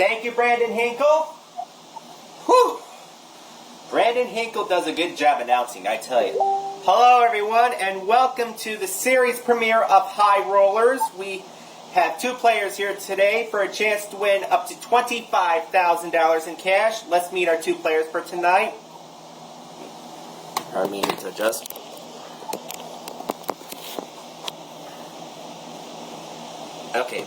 Thank you, Brandon Hinkle. Whew. Brandon Hinkle does a good job announcing, I tell you. Hello, everyone, and welcome to the series premiere of High Rollers. We have two players here today for a chance to win up to $25,000 in cash. Let's meet our two players for tonight. Pardon me, to adjust. Okay.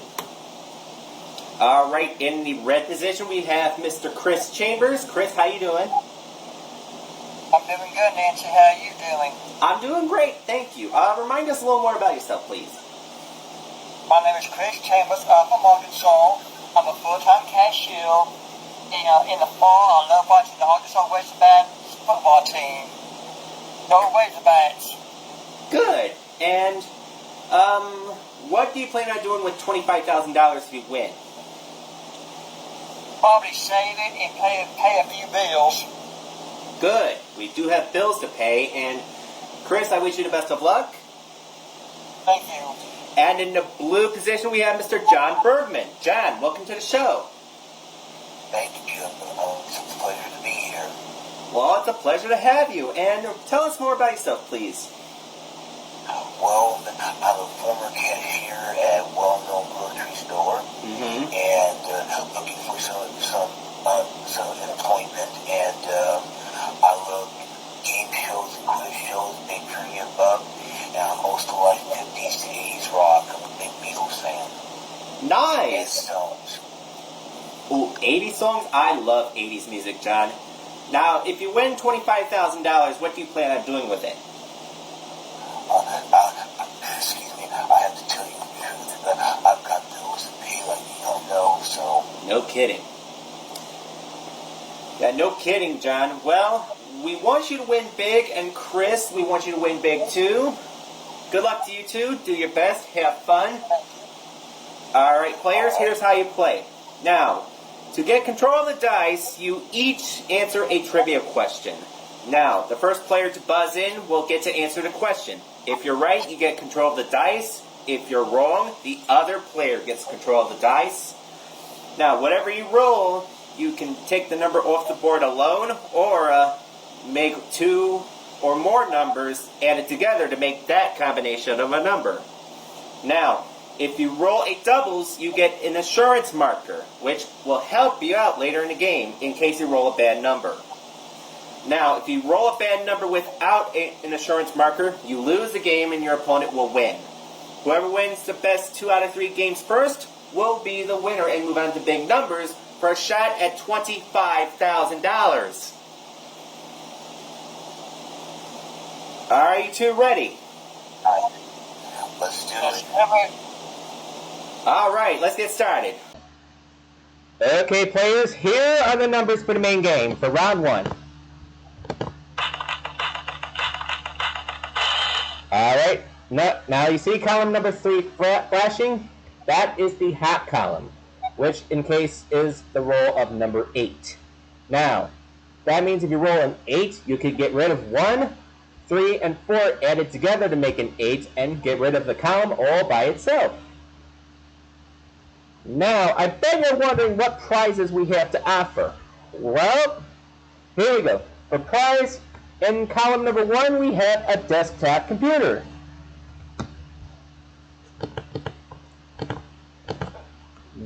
All right, in the red position we have Mr. Chris Chambers. Chris, how you doing? I'm doing good, Nancy. How are you doing? I'm doing great, thank you. Remind us a little more about yourself, please. My name is Chris Chambers. I'm from Arkansas. I'm a full-time cashier. In the fall, I love watching the Arkansas Razorbacks football team. Go Razorbacks. Good. And what do you plan on doing with $25,000 if you win? Probably save it and pay a few bills. Good. We do have bills to pay. And Chris, I wish you the best of luck. Thank you. And in the blue position, we have Mr. John Bergman. John, welcome to the show. Thank you. It's a pleasure to be here. Well, it's a pleasure to have you. And tell us more about yourself, please. Well, I'm a former cashier at a well-known grocery store, and looking for some employment. And I love game shows and quiz shows, big trivia buff, and I also like 50s to 80s rock. I'm a big Beatles fan. Nice. Songs. Ooh, 80s songs? I love 80s music, John. Now, if you win $25,000, what do you plan on doing with it? Excuse me, I have to tell you the truth. I've got bills to pay like you don't know, so... No kidding. Yeah, no kidding, John. Well, we want you to win big, and Chris, we want you to win big too. Good luck to you two. Do your best. Have fun. Alright, players, here's how you play. Now, to get control of the dice, you each answer a trivia question. Now, the first player to buzz in will get to answer the question. If you're right, you get control of the dice. If you're wrong, the other player gets control of the dice. Now, whatever you roll, you can take the number off the board alone, or make two or more numbers added together to make that combination of a number. Now, if you roll a doubles, you get an assurance marker, which will help you out later in the game in case you roll a bad number. Now, if you roll a bad number without an assurance marker, you lose the game and your opponent will win. Whoever wins the best 2 out of 3 games first will be the winner and move on to big numbers for a shot at $25,000. Are you two ready? Let's do it. All right, let's get started. Okay, players, here are the numbers for the main game for round 1. Alright, now you see column number 3 flashing? That is the hot column, which in case is the roll of number 8. Now, that means if you roll an 8, you could get rid of 1, 3, and 4 added together to make an 8 and get rid of the column all by itself. Now, I bet you're wondering what prizes we have to offer. Well, here we go. For prize, in column number 1, we have a desktop computer.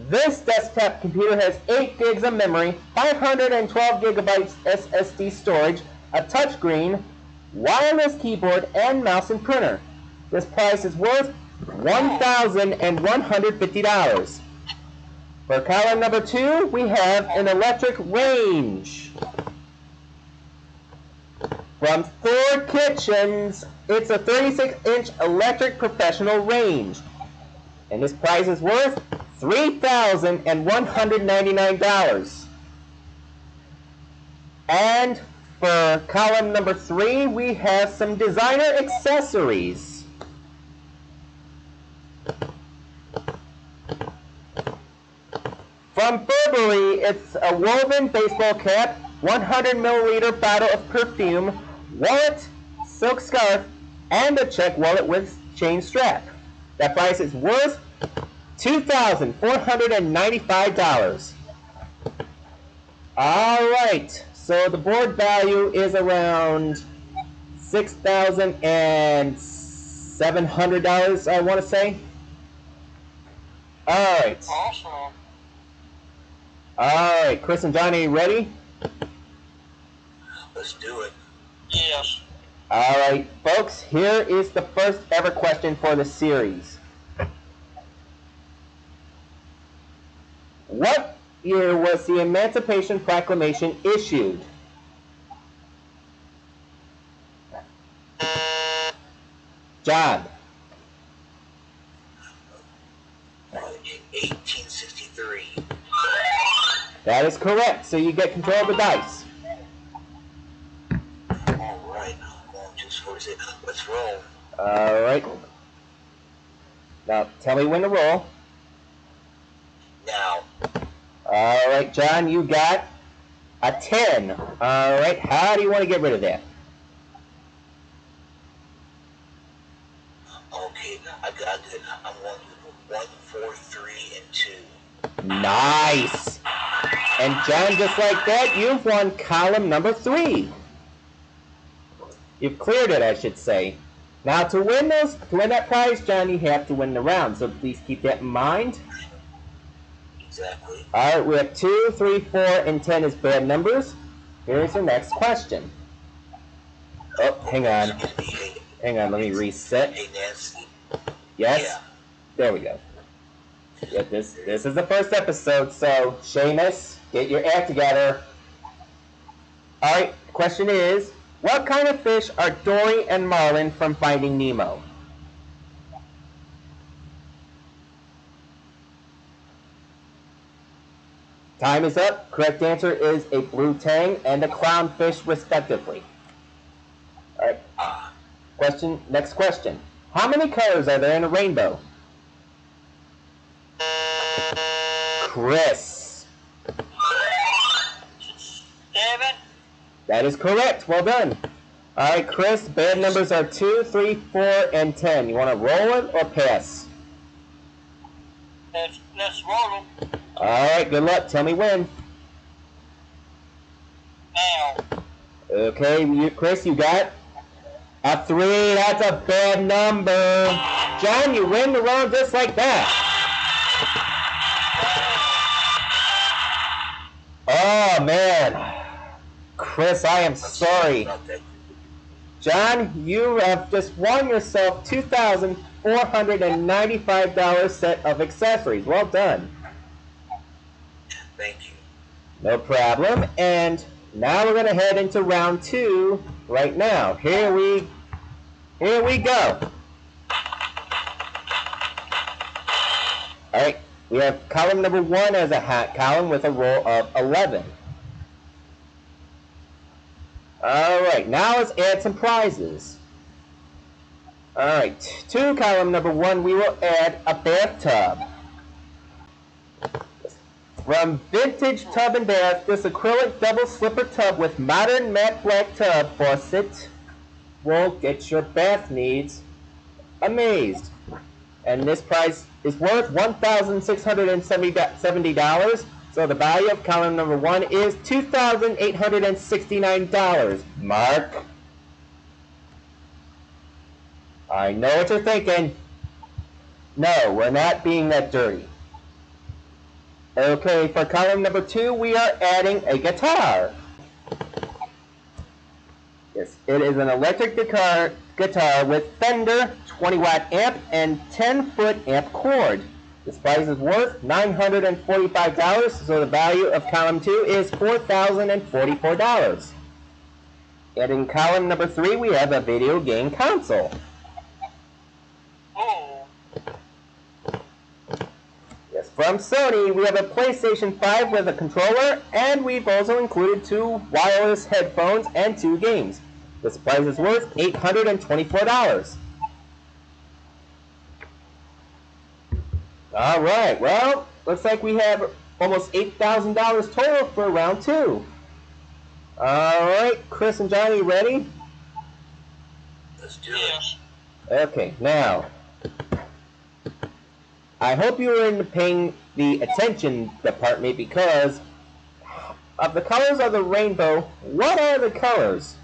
This desktop computer has 8 gigs of memory, 512 gigabytes SSD storage, a touchscreen, wireless keyboard, and mouse and printer. This price is worth $1,150. For column number 2, we have an electric range. From Thor Kitchens, it's a 36-inch electric professional range. And this price is worth $3,199. And for column number 3, we have some designer accessories. From Burberry, it's a woven baseball cap, 100 milliliter bottle of perfume, wallet, silk scarf, and a check wallet with chain strap. That price is worth $2,495. All right. So the board value is around $6,700. I want to say. All right. Awesome. All right, Chris and Johnny, ready? Let's do it. Yes. All right, folks. Here is the first ever question for the series. What year was the Emancipation Proclamation issued? John. 1863. That is correct. So you get control of the dice. All right. Well, just what is it? Let's roll. All right. Now tell me when to roll. Now. All right, John, you got a 10. All right. How do you want to get rid of that? Okay, I got it. I'm going to do 1, 4, 3, and 2. Nice. And John, just like that, you've won column number 3. You've cleared it, I should say. Now, to win that prize, John, you have to win the round. So please keep that in mind. Exactly. All right, we have 2, 3, 4, and 10 as bad numbers. Here's the next question. Oh, hang on. Hang on, let me reset. Hey, Nancy. Yes? Yeah. There we go. Yeah, this is the first episode, so Seamus, get your act together. All right, question is, what kind of fish are Dory and Marlin from Finding Nemo? Time is up. Correct answer is a blue tang and a clownfish, respectively. All right. Next question. How many colors are there in a rainbow? Chris. 7. That is correct. Well done. All right, Chris. Bad numbers are 2, 3, 4, and 10. You want to roll it or pass? Let's roll them. All right. Good luck. Tell me when. Now. Okay, Chris. You got a 3. That's a bad number. John, you win the round just like that. Oh, man. Chris, I am sorry. John, you have just won yourself $2,495 set of accessories. Well done. Thank you. No problem. And now we're going to head into round 2 right now. Here we go. All right. We have column number 1 as a hat column with a roll of 11. All right, now let's add some prizes. All right, to column number 1, we will add a bathtub. From Vintage Tub and Bath, this acrylic double slipper tub with modern matte black tub faucet will get your bath needs amazed. And this prize is worth $1,670. So the value of column number 1 is $2,869. Mark. I know what you're thinking. No, we're not being that dirty. Okay, for column number 2, we are adding a guitar. Yes, it is an electric guitar with Fender 20-watt amp and 10-foot amp cord. This price is worth $945, so the value of column 2 is $4,044. And in column number 3, we have a video game console. Oh. Yes, from Sony, we have a PlayStation 5 with a controller, and we've also included 2 wireless headphones and 2 games. This price is worth $824. All right, well, looks like we have almost $8,000 total for round 2. All right, Chris and Johnny, ready? Let's do it. Okay, now, I hope you were paying the attention department because of the colors of the rainbow, what are the colors?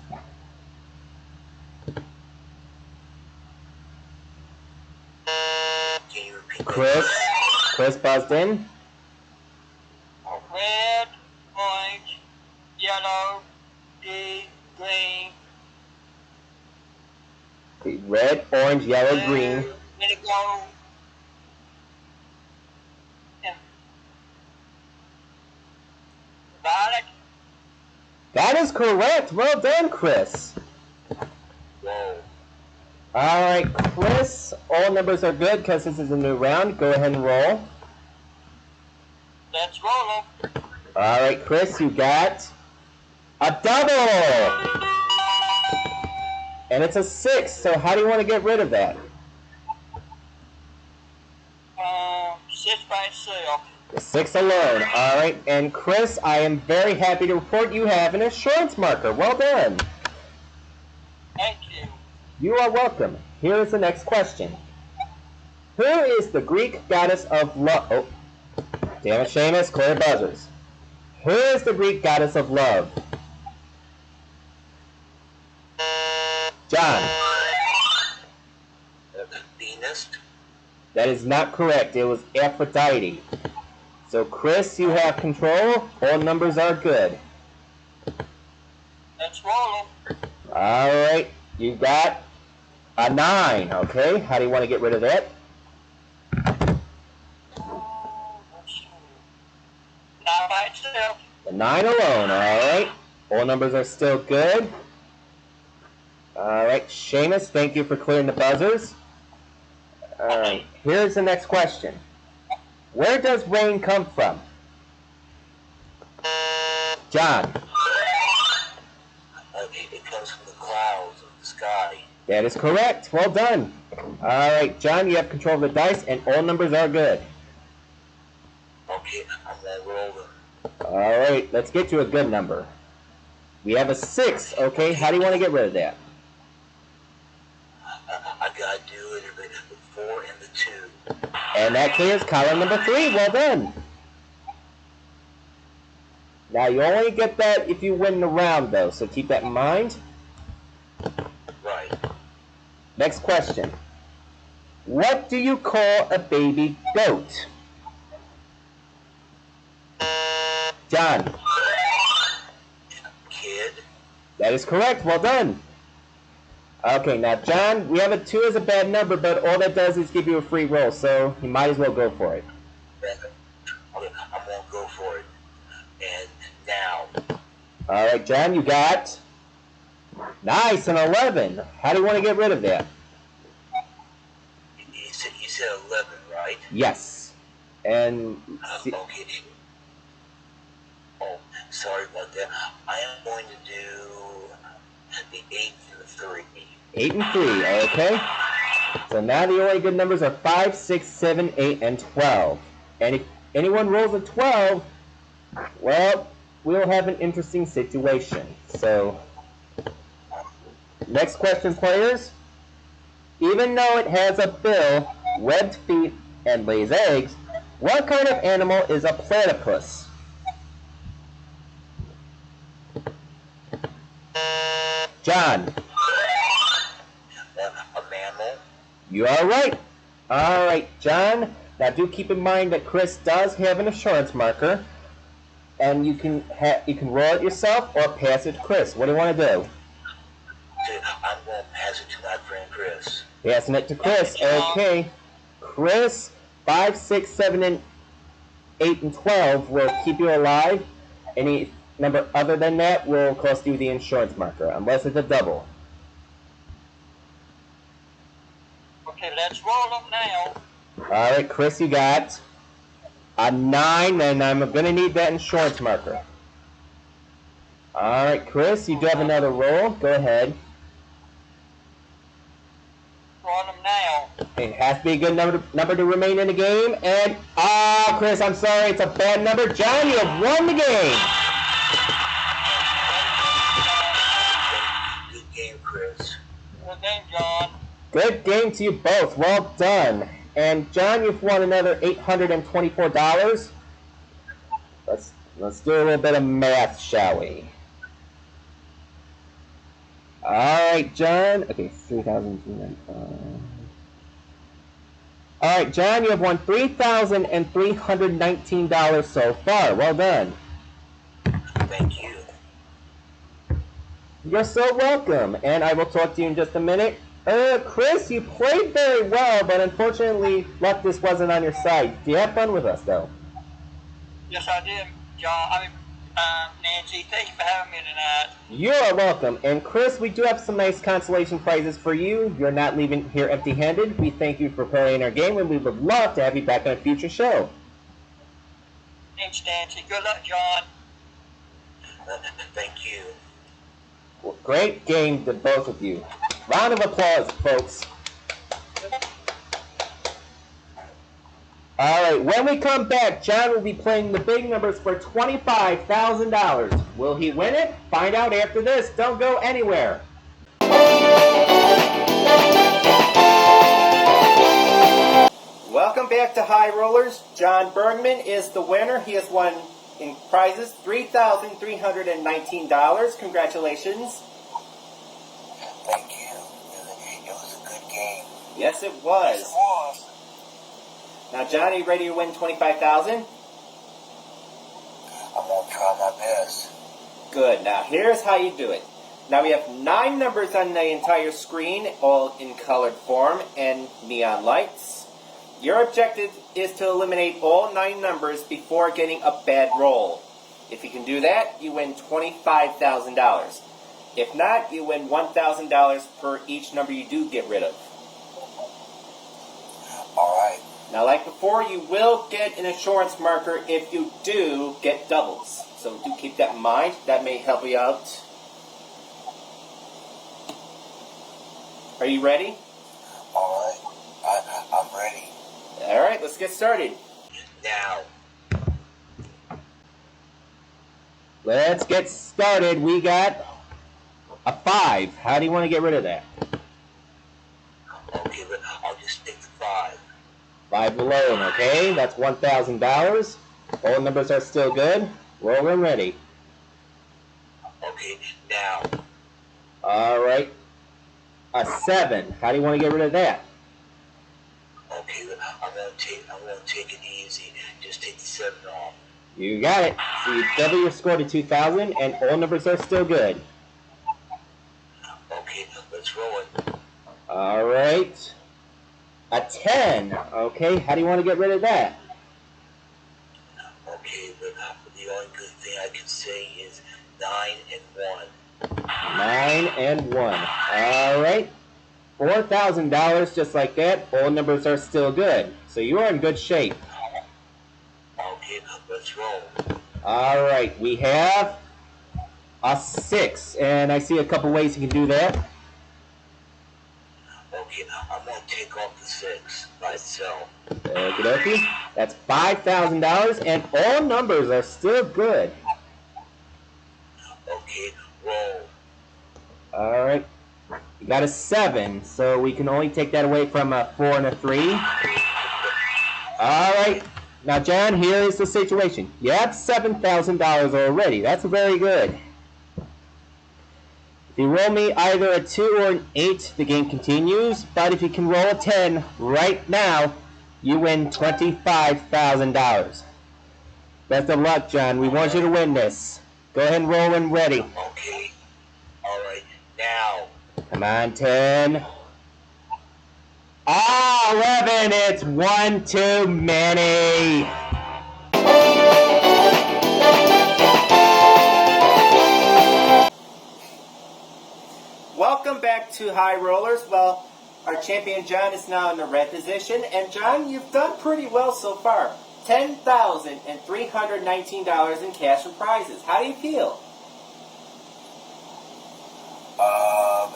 Can you repeat Chris buzzed in. Red, orange, yellow, green. Red, orange, yellow, green. Indigo. Violet. That is correct. Well done, Chris. Whoa. All right, Chris, all numbers are good because this is a new round. Go ahead and roll. Let's roll them. All right, Chris, you got a double. And it's a 6, so how do you want to get rid of that? 6 by itself. The 6 alone. All right, and Chris, I am very happy to report you have an insurance marker. Well done. Thank you. You are welcome. Here is the next question. Who is the Greek goddess of love? Oh, damn it, Seamus, clear buzzers. Who is the Greek goddess of love? John. Venus. That is not correct. It was Aphrodite. So, Chris, you have control. All numbers are good. Let's roll them. All right. You got a 9. Okay. How do you want to get rid of that? 9 by itself. The 9 alone. All right. All numbers are still good. All right. Seamus, thank you for clearing the buzzers. All right. Here's the next question. Where does rain come from? John. It comes from the clouds of the sky. That is correct. Well done. All right, John, you have control of the dice, and all numbers are good. Okay, I'm gonna roll them. All right, let's get to a good number. We have a 6. Okay, how do you want to get rid of that? I gotta do it with the 4 and the 2. And that clears column number 3. Well done. Now, you only get that if you win the round, though, so keep that in mind. Right. Next question. What do you call a baby goat? John. Kid. That is correct. Well done. Okay, now, John, we have a 2 as a bad number, but all that does is give you a free roll, so you might as well go for it. Okay, I'm gonna go for it. And now. All right, John, you got nice, an 11. How do you want to get rid of that? You said 11, right? Yes. And Okay. Oh, sorry about that. I am going to do the 8 and the 3. 8 and 3, okay? So now the only good numbers are 5, 6, 7, 8, and 12. And if anyone rolls a 12, well, we'll have an interesting situation. So, next question, players. Even though it has a bill, webbed feet, and lays eggs, what kind of animal is a platypus? John. A mammal. You are right. All right, John. Now do keep in mind that Chris does have an insurance marker, and you can roll it yourself or pass it to Chris. What do you want to do? I'm going to pass it to my friend Chris. Passing it to Chris. Okay. Chris, 5, 6, 7, and 8, and 12 will keep you alive. Any number other than that will cost you the insurance marker, unless it's a double. Okay, let's roll them now. All right, Chris, you got a 9, and I'm going to need that insurance marker. All right, Chris, you do have another roll. Go ahead. Roll them now. It has to be a good number to remain in the game. And, Chris, I'm sorry, it's a bad number. John, you have won the game. Good game, Chris. Good game, John. Good game to you both. Well done. And, John, you've won another $824. Let's do a little bit of math, shall we? Alright, John. Okay, 3,295. Alright, John, you have won $3,319 so far. Well done. Thank you. You're so welcome, and I will talk to you in just a minute. Chris, you played very well, but unfortunately, luck just wasn't on your side. You had fun with us, though. Yes, I did, John. Nancy, thank you for having me tonight. You are welcome. And Chris, we do have some nice consolation prizes for you. You're not leaving here empty-handed. We thank you for playing our game, and we would love to have you back on a future show. Thanks, Nancy. Good luck, John. Thank you. Well, great game to both of you. Round of applause, folks. Alright, when we come back, John will be playing the big numbers for $25,000. Will he win it? Find out after this. Don't go anywhere. Welcome back to High Rollers. John Bergman is the winner. He has won in prizes $3,319. Congratulations. Thank you. It was a good game. Yes, it was. Yes, it was. Now, John, are you ready to win $25,000? I'm going to try my best. Good. Now, here's how you do it. Now, we have 9 numbers on the entire screen, all in colored form and neon lights. Your objective is to eliminate all 9 numbers before getting a bad roll. If you can do that, you win $25,000. If not, you win $1,000 per each number you do get rid of. All right. Now, like before, you will get an insurance marker if you do get doubles. So do keep that in mind. That may help you out. Are you ready? All right. I'm ready. All right, let's get started. Now. Let's get started. We got a 5. How do you want to get rid of that? Okay, but I'll just take the 5. 5 alone, okay? That's $1,000. All numbers are still good. Roll and ready. Okay, now. All right. A 7. How do you want to get rid of that? Okay, but I'm gonna take it easy. Just take the 7 off. You got it. So you double your score to 2,000, and all numbers are still good. Okay, let's roll it. All right. A 10. Okay, how do you want to get rid of that? Okay, but the only good thing I can say is 9 and 1. 9 and 1. All right. $4,000 just like that. All numbers are still good. So you are in good shape. Okay, let's roll. All right. We have a 6. And I see a couple ways you can do that. Okay, I'm going to take off the 6 myself. Okie dokie. That's $5,000. And all numbers are still good. Okay, roll. All right. You got a 7. So we can only take that away from a 4 and a 3. All right. Now, John, here is the situation. You have $7,000 already. That's very good. If you roll me either a 2 or an 8, the game continues. But if you can roll a 10 right now, you win $25,000. Best of luck, John. We want you to win this. Go ahead and roll when ready. Okay, all right, now. Come on, 10. Ah, 11. It's one too many. Welcome back to High Rollers. Well, our champion John is now in the red position. And John, you've done pretty well so far. $10,319 in cash and prizes. How do you feel? I'm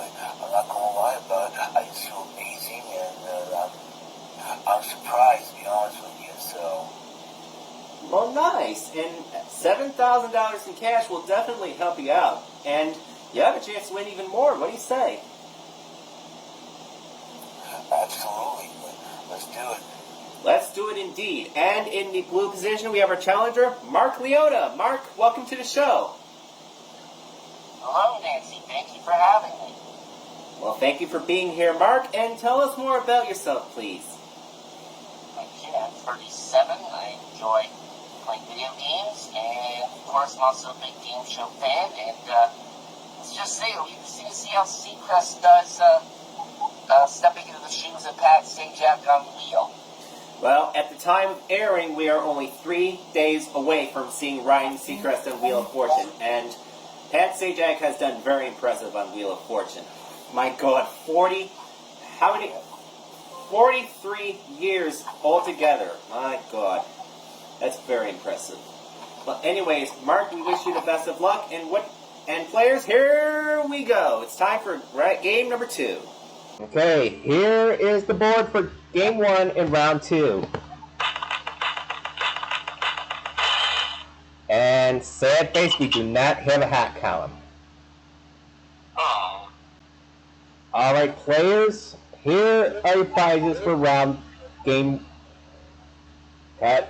not gonna lie about it. I just feel amazing, and I'm surprised, to be honest with you. So. Well, nice. And $7,000 in cash will definitely help you out. And you have a chance to win even more. What do you say? Absolutely. Let's do it. Let's do it indeed. And in the blue position, we have our challenger, Mark Leota. Mark, welcome to the show. Hello, Nancy. Thank you for having me. Well, thank you for being here, Mark. And tell us more about yourself, please. Okay, I'm 37. I enjoy playing video games, and of course, I'm also a big game show fan. And let's just say, we see how Seacrest does stepping into the shoes of Pat Sajak on Wheel. Well, at the time of airing, we are only 3 days away from seeing Ryan Seacrest on Wheel of Fortune. And Pat Sajak has done very impressive on Wheel of Fortune. My God, 43 years altogether. My God, that's very impressive. Well, anyways, Mark, we wish you the best of luck. And players, here we go. It's time for game number 2. Okay, here is the board for game 1 in round 2. And sad face, we do not have a hat column. Oh. Alright, players, here are your prizes for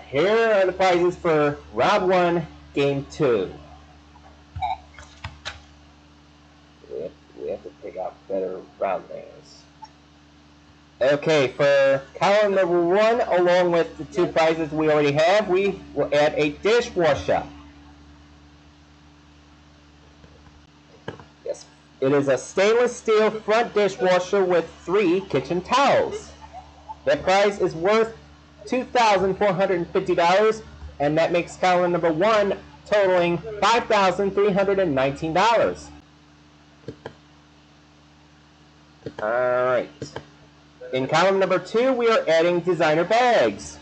here are the prizes for round 1, game 2. We have to pick out better round names. Okay, for column number 1, along with the 2 prizes we already have, we will add a dishwasher. Yes, it is a stainless steel front dishwasher with 3 kitchen towels. That prize is worth $2,450, and that makes column number 1 totaling $5,319. Alright. In column number 2, we are adding designer bags.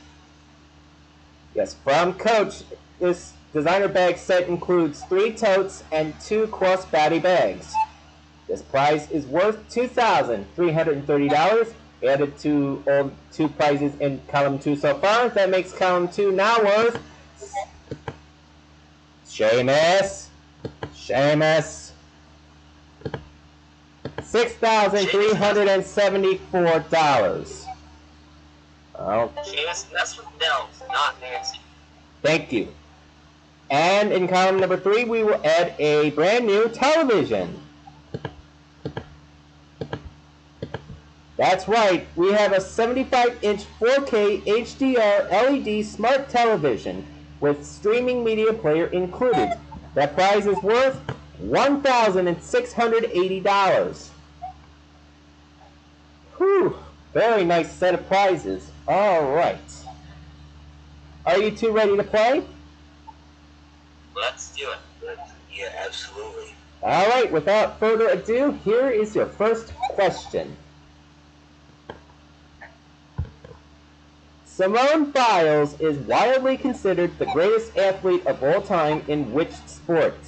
Yes, from Coach, this designer bag set includes 3 totes and 2 crossbody bags. This prize is worth $2,330, added to all 2 prizes in column 2 so far. That makes column 2 now worth Seamus $6,374. Oh. Seamus, that's with Nels, not Nancy. Thank you. And in column number 3, we will add a brand new television. That's right, we have a 75-inch 4K HDR LED smart television with streaming media player included. That prize is worth $1,680. Whew, very nice set of prizes. All right. Are you 2 ready to play? Let's do it. Yeah, absolutely. All right, without further ado, here is your first question. Simone Biles is widely considered the greatest athlete of all time in which sport?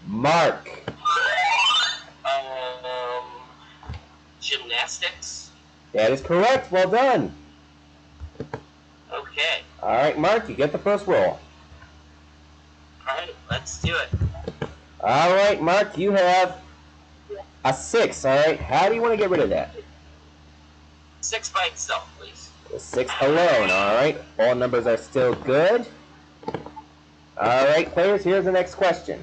Mark. Gymnastics. That is correct. Well done. Okay. All right, Mark, you get the first roll. Alright, let's do it. All right, Mark, you have a 6. All right, how do you want to get rid of that? 6 by itself, please. The 6 alone. All right, all numbers are still good. All right, players, here's the next question.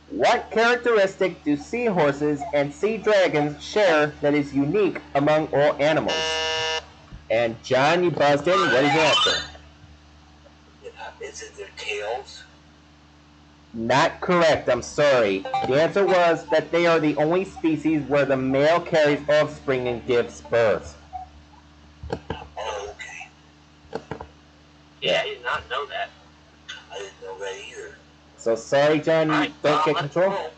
What characteristic do seahorses and sea dragons share that is unique among all animals? And John, you buzzed in. What is your answer? Is it their tails? Not correct. I'm sorry. The answer was that they are the only species where the male carries offspring and gives birth. Oh, okay. Yeah, I did not know that. I didn't know that either. So sorry, John, you Alright, don't get let's control. roll.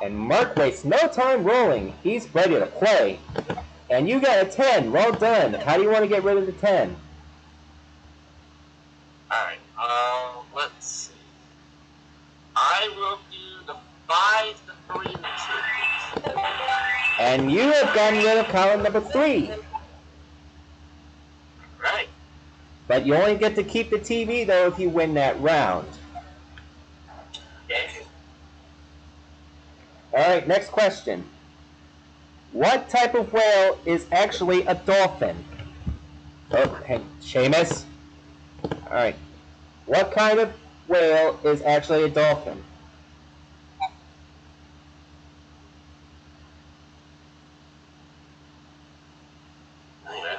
And Mark wastes no time rolling. He's ready to play. And you got a 10. Well done. How do you want to get rid of the 10? Alright, let's see. I will do the 5, the 3, and the 2. And you have gotten rid of column number 3. Right. But you only get to keep the TV, though, if you win that round. Okay. Alright, next question. What type of whale is actually a dolphin? Oh, hey, Seamus. All right. What kind of whale is actually a dolphin?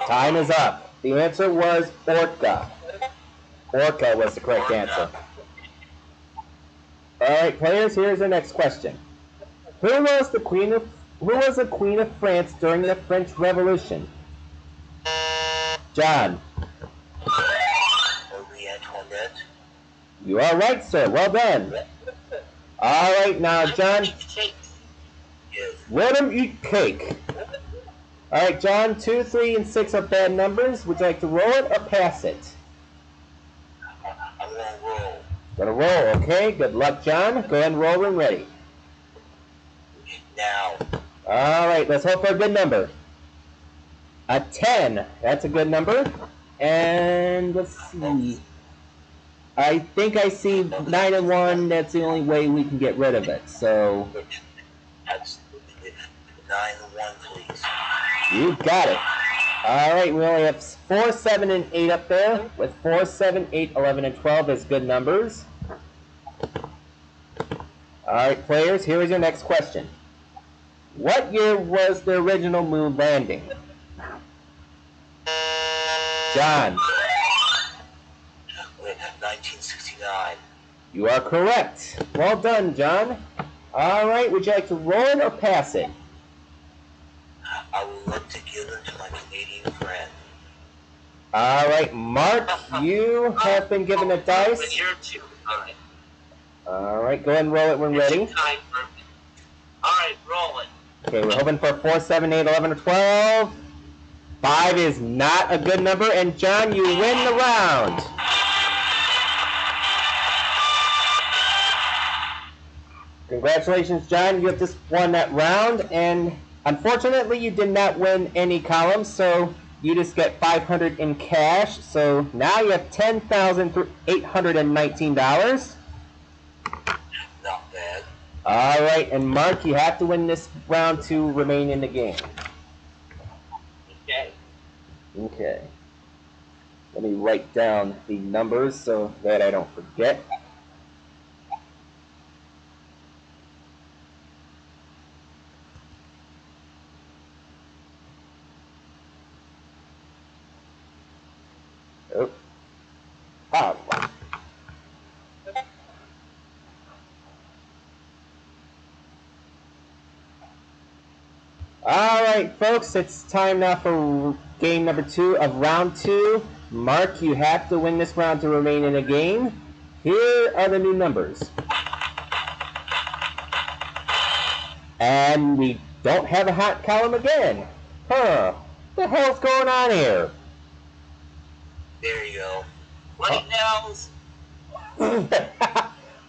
Time is up. The answer was orca. Orca was the correct answer. All right, players. Here's the next question. Who was the queen of France during the French Revolution? John. Marie Antoinette. You are right, sir. Well done. All right, now, John. Yes. Let him eat cake. All right, John. 2, 3, and 6 are bad numbers. Would you like to roll it or pass it? I'm gonna roll. Gonna roll, okay? Good luck, John. Go ahead and roll when ready. Now. All right, let's hope for a good number. A 10. That's a good number. And let's see. I think I see 9 and 1. That's the only way we can get rid of it. So That's 9 and 1, please. you got it. All right, we only have 4, 7, and 8 up there. With 4, 7, 8, 11, and 12 as good numbers. All right, players, here is your next question. What year was the original moon landing? John. 1969. You are correct. Well done, John. All right, would you like to roll it or pass it? I would like to give them to my Canadian friend. All right, Mark, you have been given a dice. When you're too high. All right, go ahead and roll it when ready. Alright, roll it. Okay, we're hoping for 4, 7, 8, 11, or 12. 5 is not a good number, and John, you win the round. Congratulations, John. You have just won that round, and unfortunately, you did not win any columns, so you just get $500 in cash. So now you have $10,819. Not bad. All right, and Mark, you have to win this round to remain in the game. Okay. Okay. Let me write down the numbers so that I don't forget. Oh. Oh. All right, folks, it's time now for game number 2 of round 2. Mark, you have to win this round to remain in the game. Here are the new numbers. And we don't have a hot column again. Huh. What the hell's going on here? There you go. What else?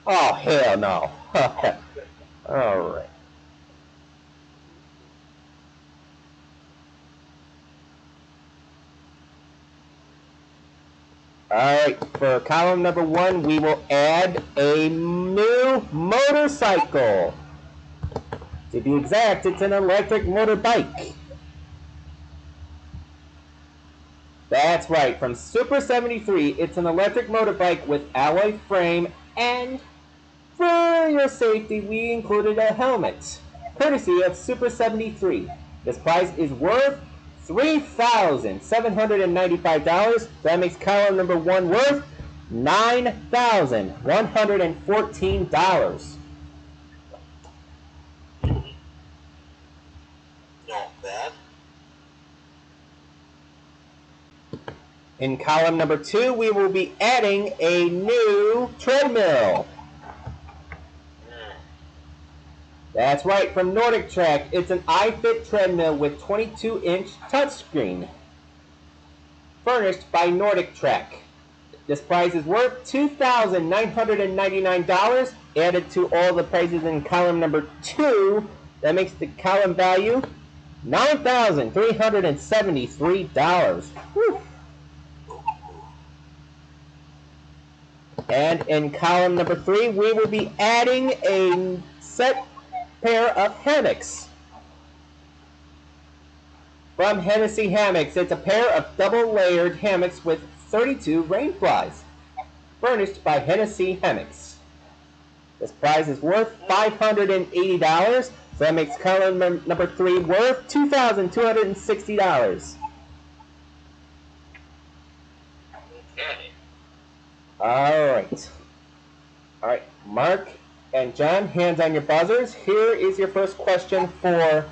Oh, hell no. All right. All right, for column number 1, we will add a new motorcycle. To be exact, it's an electric motorbike. That's right, from Super 73, it's an electric motorbike with alloy frame, and for your safety, we included a helmet, courtesy of Super 73. This prize is worth $3,795. That makes column number 1 worth $9,114. Not bad. In column number 2, we will be adding a new treadmill. That's right, from Nordic Track. It's an iFit treadmill with 22-inch touchscreen. Furnished by Nordic Track. This prize is worth $2,999. Added to all the prices in column number 2, that makes the column value $9,373. Whew. And in column number 3, we will be adding a set pair of hammocks. From Hennessy Hammocks. It's a pair of double-layered hammocks with 32 rain flies. Furnished by Hennessy Hammocks. This prize is worth $580, so that makes column number 3 worth $2,260. Okay. Alright. Alright, Mark and John, hands on your buzzers. Here is your first question for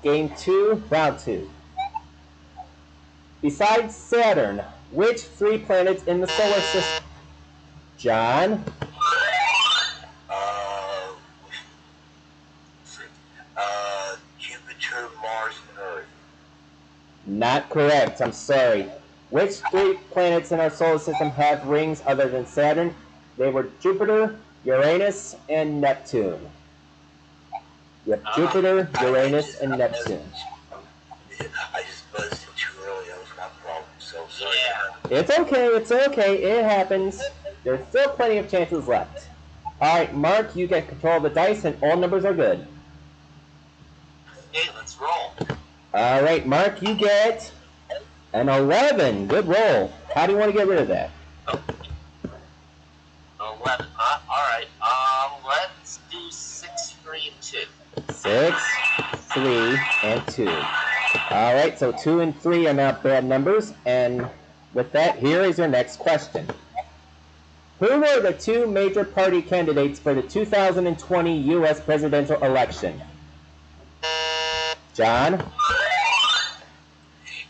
Game 2, Round 2. Besides Saturn, which 3 planets in the solar system? John? Jupiter, Mars, and Earth. Not correct, I'm sorry. Which 3 planets in our solar system have rings other than Saturn? They were Jupiter, Uranus, and Neptune. Yep, Jupiter, Uranus, and Neptune. I just buzzed in too early. That was my problem. So sorry. Yeah. It's okay, it happens. There's still plenty of chances left. Alright, Mark, you get control of the dice, and all numbers are good. Okay, let's roll. Alright, Mark, you get an 11. Good roll. How do you want to get rid of that? 11. Alright. Let's do 6, 3, and 2. 6, 3, and 2. Alright, so 2 and 3 are not bad numbers, and with that, here is your next question. Who were the 2 major party candidates for the 2020 U.S. presidential election? John?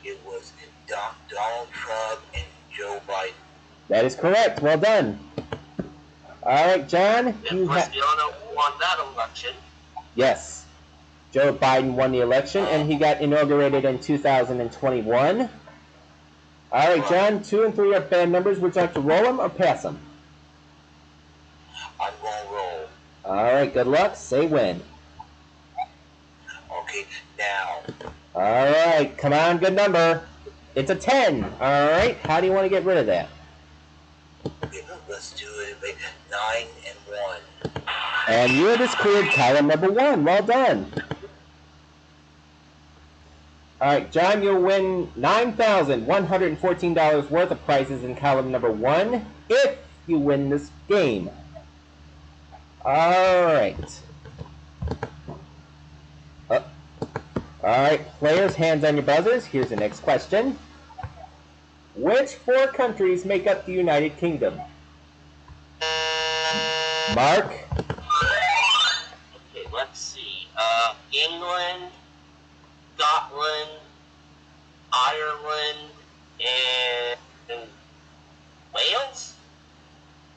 It was Donald Trump and Joe Biden. That is correct. Well done. Alright, John. Of course, you don't know who won that election. Yes. Joe Biden won the election, and he got inaugurated in 2021. Alright, John, 2 and 3 are bad numbers. Would you like to roll them or pass them? I'm going to roll. Alright, good luck. Say when. Okay, now. Alright, come on, good number. It's a 10. Alright, how do you want to get rid of that? Okay, let's do it. 9 and 1. And you have just cleared column number 1. Well done. Alright, John, you'll win $9,114 worth of prizes in column number 1 if you win this game. Alright. Alright, players, hands on your buzzers. Here's the next question. Which 4 countries make up the United Kingdom? Mark? Okay, let's see. England, Scotland, Ireland, and Wales?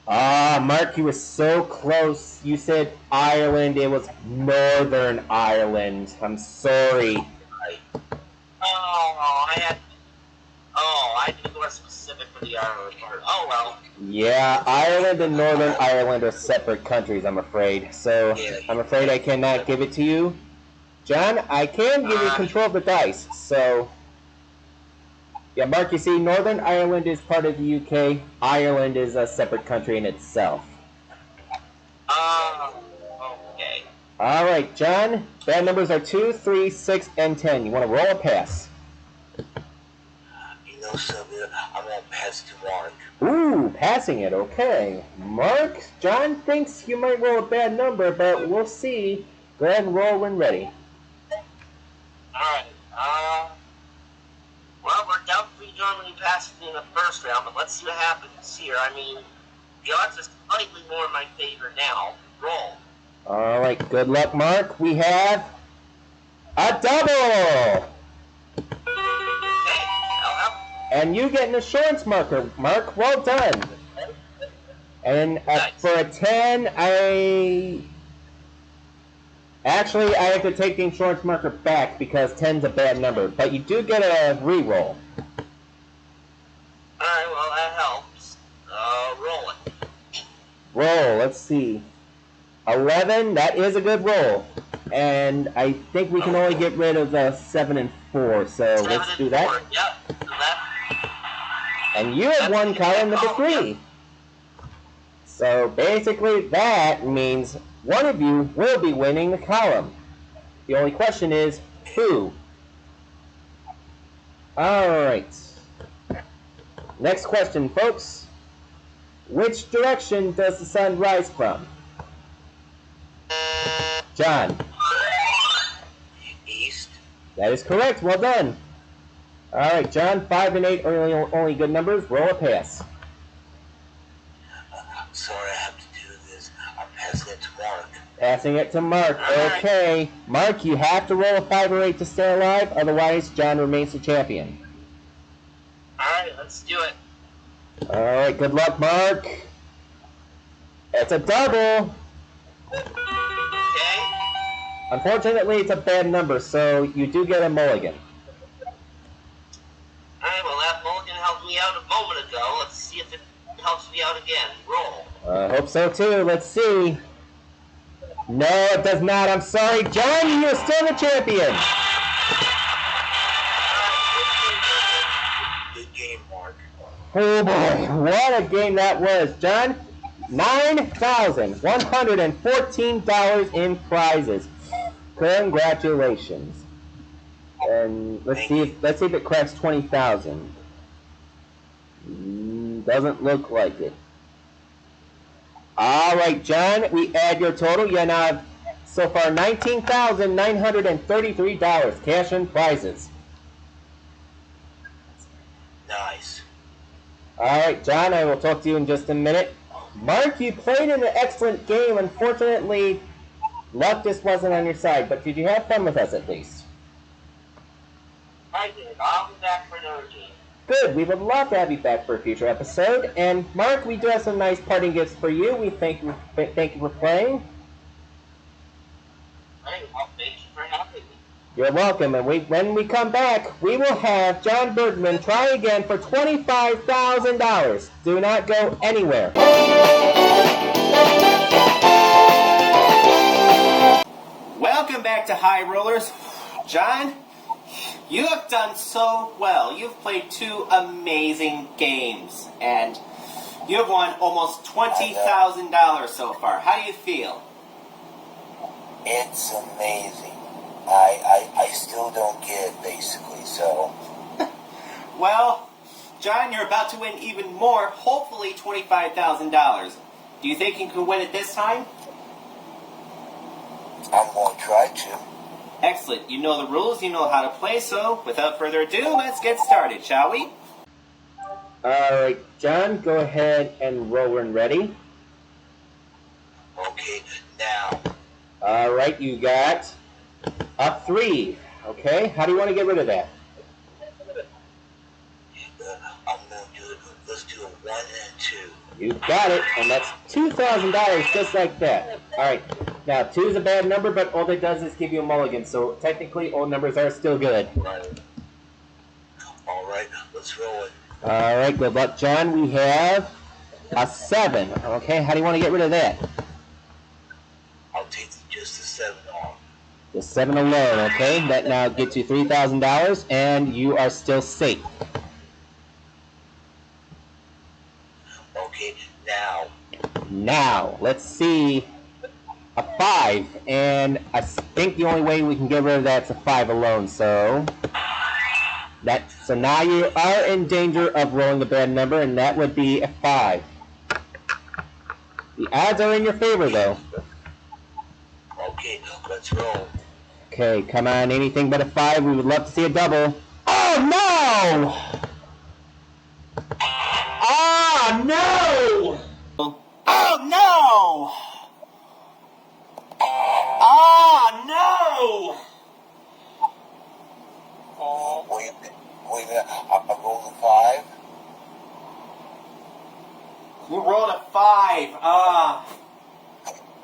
Mark, you were so close. You said Ireland. It was Northern Ireland. I'm sorry. I didn't go specific for the Ireland part. Oh, well. Yeah, Ireland and Northern Ireland are separate countries, I'm afraid. So, I'm afraid I cannot give it to you. John, I can give you control of the dice. So, yeah, Mark, you see, Northern Ireland is part of the UK. Ireland is a separate country in itself. Okay. Alright, John, bad numbers are 2, 3, 6, and 10. You want to roll or pass? You know something? I'm going to pass to Mark. Ooh, passing it, okay. Mark, John thinks you might roll a bad number, but we'll see. Go ahead and roll when ready. Alright, well, we're doubtfully normally passing in the first round, but let's see what happens here. I mean, the odds are slightly more in my favor now. Roll. Alright, good luck, Mark. We have a double! Okay, I'll help. And you get an assurance marker, Mark. Well done. And Nice. for a 10, Actually, I have to take the insurance marker back because 10's a bad number. But you do get a re-roll. Alright, well, that helps. Roll it. Roll, let's see. 11, that is a good roll. And I think we can only get rid of the 7 and 4, so let's do that. 4. Yep, so that. And you have won column number 3. So basically that means one of you will be winning the column. The only question is, who? Alright. Next question, folks. Which direction does the sun rise from? John. East. That is correct. Well done. Alright, John, 5 and 8 are only good numbers. Roll a pass. Sorry, I have to do this. I'm passing it to Mark. Passing it to Mark. Okay. Mark, you have to roll a 5 or 8 to stay alive. Otherwise, John remains the champion. Alright, let's do it. Alright, good luck, Mark. It's a double. Okay. Unfortunately, it's a bad number, so you do get a mulligan. Alright, well that mulligan helped me out a moment ago. Let's see if it helps me out again. Roll. I hope so too. Let's see. No, it does not. I'm sorry. John, you're still the champion. Good game, Mark. Oh boy, what a game that was. John, $9,114 in prizes. Congratulations. And let's see if it cracks 20,000. Doesn't look like it. All right, John, we add your total. You now have so far $19,933 cash and prizes. Nice. All right, John, I will talk to you in just a minute. Mark, you played in an excellent game. Unfortunately, luck just wasn't on your side, but did you have fun with us at least? I did. I'll be back for another game. Good. We would love to have you back for a future episode. And Mark, we do have some nice parting gifts for you. We thank you for playing. Alright, well, thank you for having me. You're welcome. And when we come back, we will have John Bergman try again for $25,000. Do not go anywhere. Welcome back to High Rollers. John, you have done so well. You've played 2 amazing games, and you have won almost $20,000 so far. How do you feel? It's amazing. I still don't get it, basically, so... Well, John, you're about to win even more, hopefully $25,000. Do you think you can win it this time? I'm going to try to. Excellent. You know the rules, you know how to play, so without further ado, let's get started, shall we? Alright, John, go ahead and roll when ready. Okay, now. Alright, you got a 3. Okay, how do you want to get rid of that? I'm going to do it. Let's do a 1 and 2. You got it, and that's $2,000 just like that. Alright, now 2 is a bad number, but all it does is give you a mulligan, so technically all numbers are still good. Alright, let's roll it. Alright, good luck, John. We have a 7. Okay, how do you want to get rid of that? I'll take just the 7 off. The 7 alone, okay? That now gets you $3,000, and you are still safe. Okay, now. Now, let's see. A 5, and I think the only way we can get rid of that's a 5 alone, so now you are in danger of rolling a bad number, and that would be a 5. The odds are in your favor, though. Okay, let's roll. Okay, come on, anything but a 5. We would love to see a double. Oh, no! Oh, no! Oh, no! Oh, no! Wait a minute. I rolled a 5. You rolled a 5.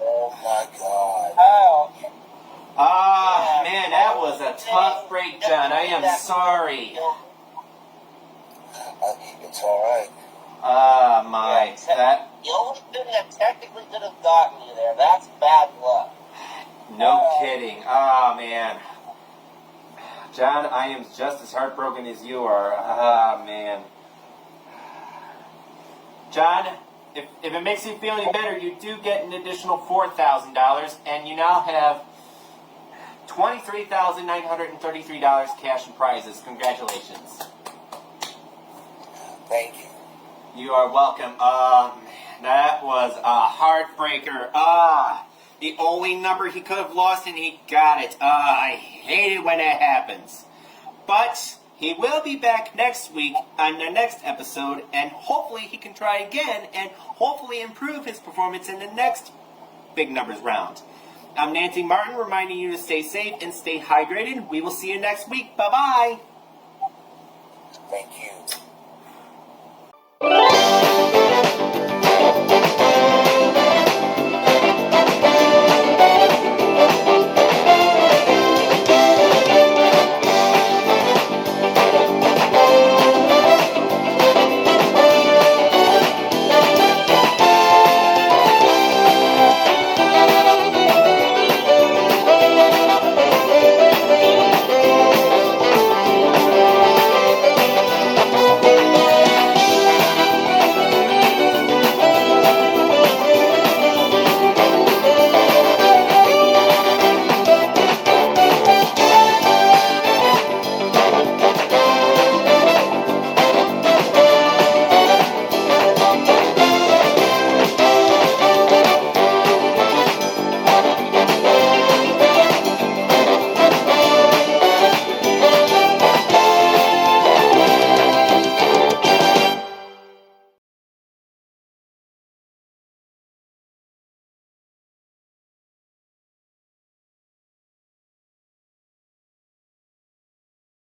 Oh my god. Man, that was a tough break, John. I am sorry. It's alright. My. That. The only thing that technically could have gotten you there, that's bad luck. No kidding. Man. John, I am just as heartbroken as you are. Man. John, if it makes you feel any better, you do get an additional $4,000, and you now have $23,933 cash and prizes. Congratulations. Thank you. You are welcome. That was a heartbreaker. The only number he could have lost and he got it. I hate it when it happens. But he will be back next week on the next episode, and hopefully he can try again and hopefully improve his performance in the next big numbers round. I'm Nancy Martin, reminding you to stay safe and stay hydrated. We will see you next week. Bye-bye. Thank you.